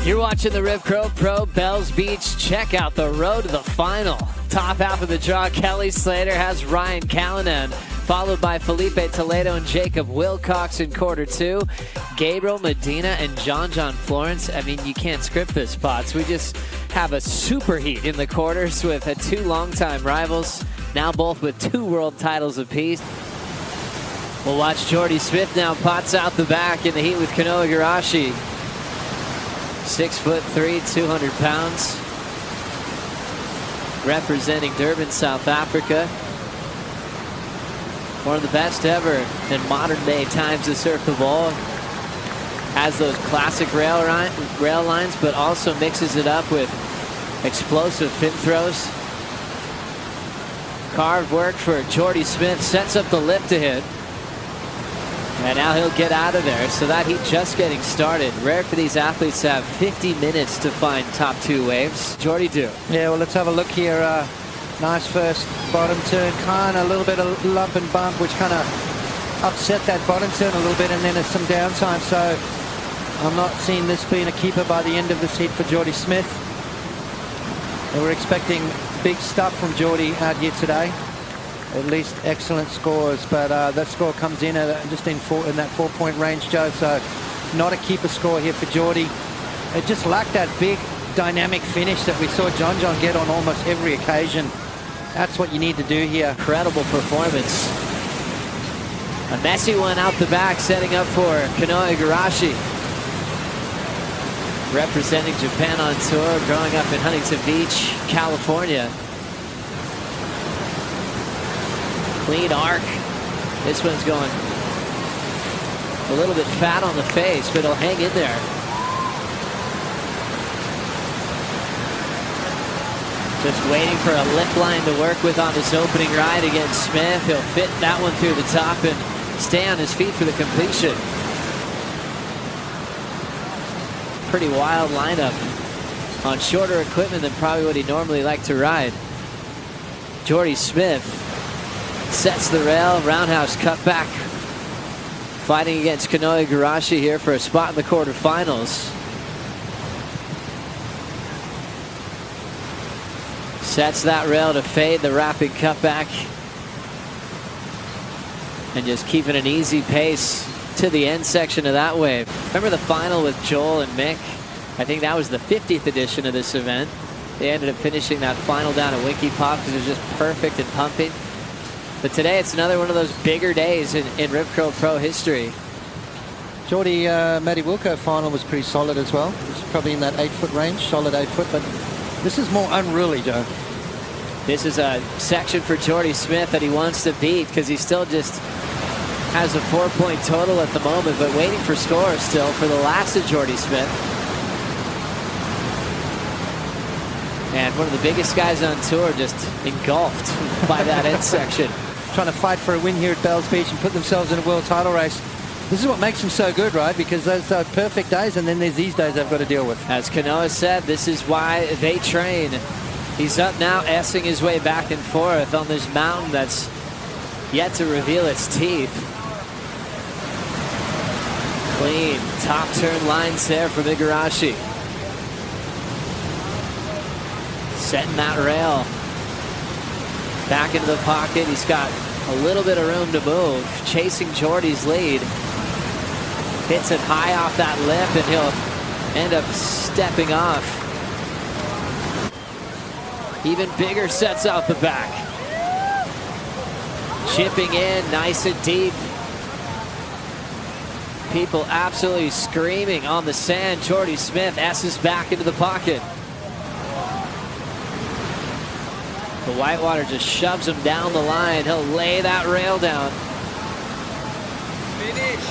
You're watching the Rip Curl Pro Bells Beach. Check out the road to the final. Top half of the draw, Kelly Slater has Ryan Callanan, followed by Felipe Toledo and Jacob Wilcox in quarter two. Gabriel Medina and John Florence. I mean, you can't script this, Pots. We just have a super heat in the quarters with two longtime rivals, now both with 2 world titles apiece. We'll watch Jordy Smith now, Pots out the back in the heat with Kanoa Igarashi. 6'3", 200 pounds. Representing Durban, South Africa. One of the best ever in modern day times to surf the ball. Has those classic rail lines, but also mixes it up with explosive fin throws. Carved work for Jordy Smith, sets up the lip to hit. And now he'll get out of there. So that heat just getting started. Rare for these athletes to have 50 minutes to find top 2 waves. Jordy do. Yeah, well, let's have a look here. Nice first bottom turn, kind of a little bit of lump and bump, which kind of upset that bottom turn a little bit, and then there's some downtime. So I'm not seeing this being a keeper by the end of this heat for Jordy Smith. And we're expecting big stuff from Jordy out here today. At least excellent scores, but that score comes in at just in that 4-point range, Joe. So not a keeper score here for Jordy. It just lacked that big dynamic finish that we saw John get on almost every occasion. That's what you need to do here. Incredible performance. A messy one out the back, setting up for Kanoa Igarashi. Representing Japan on tour, growing up in Huntington Beach, California. Clean arc. This one's going a little bit fat on the face, but it'll hang in there. Just waiting for a lip line to work with on this opening ride against Smith. He'll fit that one through the top and stay on his feet for the completion. Pretty wild lineup on shorter equipment than probably what he normally liked to ride. Jordy Smith sets the rail, roundhouse cut back. Fighting against Kanoa Igarashi here for a spot in the quarterfinals. Sets that rail to fade the rapid cutback. And just keeping an easy pace to the end section of that wave. Remember the final with Joel and Mick? I think that was the 50th edition of this event. They ended up finishing that final down at Winky Pop because it was just perfect and pumping. But today it's another one of those bigger days in Rip Curl Pro history. Jordy, Matty Wilco final was pretty solid as well. It's probably in that 8-foot range, solid 8-foot, but this is more unruly, Joe. This is a section for Jordy Smith that he wants to beat because he still just has a 4-point total at the moment, but waiting for scores still for the last of Jordy Smith. And one of the biggest guys on tour just engulfed by that end section. Trying to fight for a win here at Bells Beach and put themselves in a world title race. This is what makes them so good, right? Because those are perfect days, and then there's these days they've got to deal with. As Kanoa said, this is why they train. He's up now, S-ing his way back and forth on this mountain that's yet to reveal its teeth. Clean top turn lines there from Igarashi. Setting that rail back into the pocket. He's got a little bit of room to move. Chasing Jordy's lead. Hits it high off that lip, and he'll end up stepping off. Even bigger sets out the back. Chipping in nice and deep. People absolutely screaming on the sand. Jordy Smith S's back into the pocket. The whitewater just shoves him down the line. He'll lay that rail down. Finish.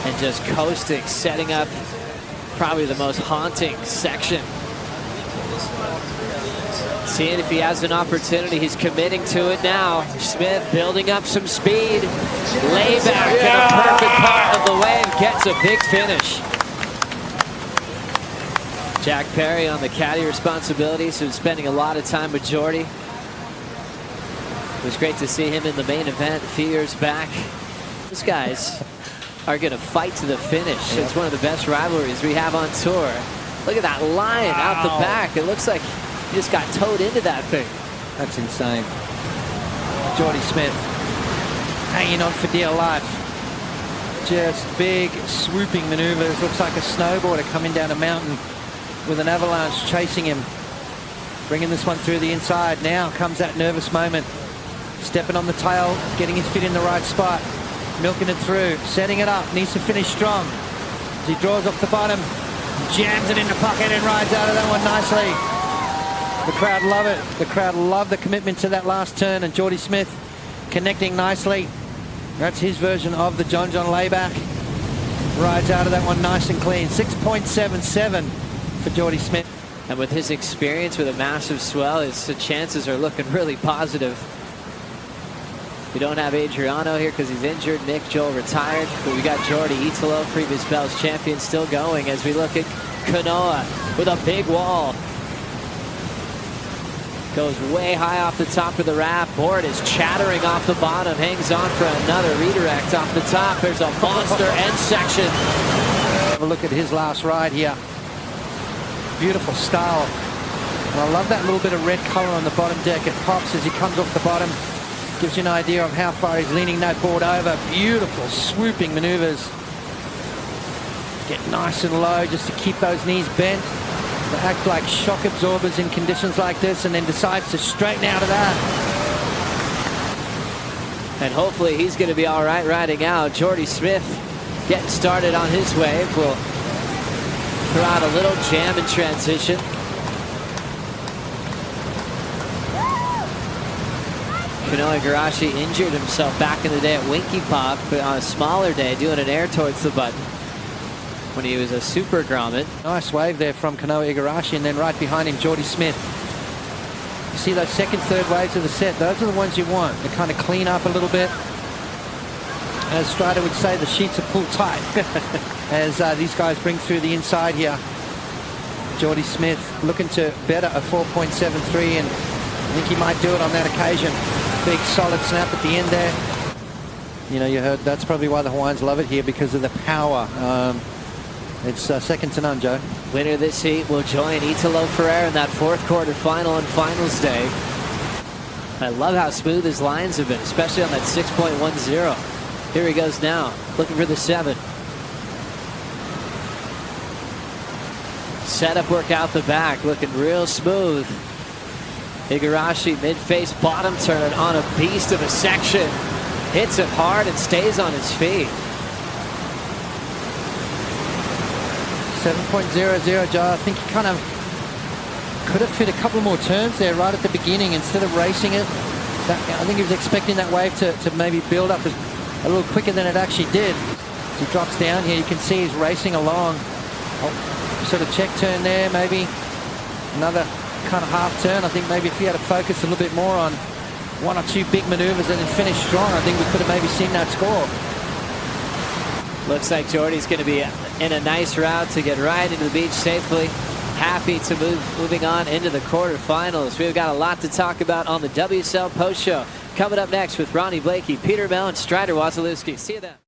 And just coasting, setting up probably the most haunting section. Seeing if he has an opportunity. He's committing to it now. Smith building up some speed. Layback in the perfect part of the wave. Gets a big finish. Jack Perry on the caddy responsibilities, who's spending a lot of time with Jordy. It was great to see him in the main event a few years back. Those guys are going to fight to the finish. Yep. It's one of the best rivalries we have on tour. Look at that line out the back. It looks like he just got towed into that thing. That's insane. Jordy Smith hanging on for dear life. Just big swooping maneuvers. Looks like a snowboarder coming down a mountain with an avalanche chasing him. Bringing this one through the inside. Now comes that nervous moment. Stepping on the tail, getting his feet in the right spot. Milking it through, setting it up. Needs to finish strong. As he draws off the bottom, jams it in the pocket and rides out of that one nicely. The crowd love it. The crowd love the commitment to that last turn, and Jordy Smith connecting nicely. That's his version of the John layback. Rides out of that one nice and clean. 6.77 for Jordy Smith. And with his experience with a massive swell, his chances are looking really positive. We don't have Adriano here because he's injured. Nick Joel retired. But we got Jordy Italo, previous Bell's champion, still going as we look at Kanoa with a big wall. Goes way high off the top of the raft. Board is chattering off the bottom. Hangs on for another redirect off the top. There's a monster end section. Have a look at his last ride here. Beautiful style. And I love that little bit of red color on the bottom deck. It pops as he comes off the bottom. Gives you an idea of how far he's leaning that board over. Beautiful swooping maneuvers. Get nice and low just to keep those knees bent. They act like shock absorbers in conditions like this, and then decides to straighten out of that. And hopefully he's going to be all right riding out. Jordy Smith getting started on his wave. Will throw out a little jam in transition. Kanoa Igarashi injured himself back in the day at Winky Pop, but on a smaller day doing an air towards the button when he was a super grommet. Nice wave there from Kanoa Igarashi, and then right behind him Jordy Smith. You see those second, third waves of the set, those are the ones you want. They kind of clean up a little bit. As Strider would say, the sheets are pulled tight as these guys bring through the inside here. Jordy Smith looking to better a 4.73, and I think he might do it on that occasion. Big solid snap at the end there. You know, you heard that's probably why the Hawaiians love it here, because of the power. It's second to none, Joe. Winner this heat will join Italo Ferrer in that fourth quarterfinal on finals day. I love how smooth his lines have been, especially on that 6.10. Here he goes now, looking for the 7. Setup work out the back, looking real smooth. Igarashi mid-face bottom turn on a beast of a section. Hits it hard and stays on his feet. 7.00, Joe. I think he kind of could have fit a couple more turns there right at the beginning instead of racing it. I think he was expecting that wave to maybe build up a little quicker than it actually did. As he drops down here, you can see he's racing along. Oh, sort of check turn there, maybe another kind of half turn. I think maybe if he had to focus a little bit more on one or two big maneuvers and then finish strong, I think we could have maybe seen that score. Looks like Jordy's going to be in a nice route to get right into the beach safely. Happy to moving on into the quarterfinals. We've got a lot to talk about on the WSL Post Show. Coming up next with Ronnie Blakey, Peter Mel, and Strider Wasilewski. See you then.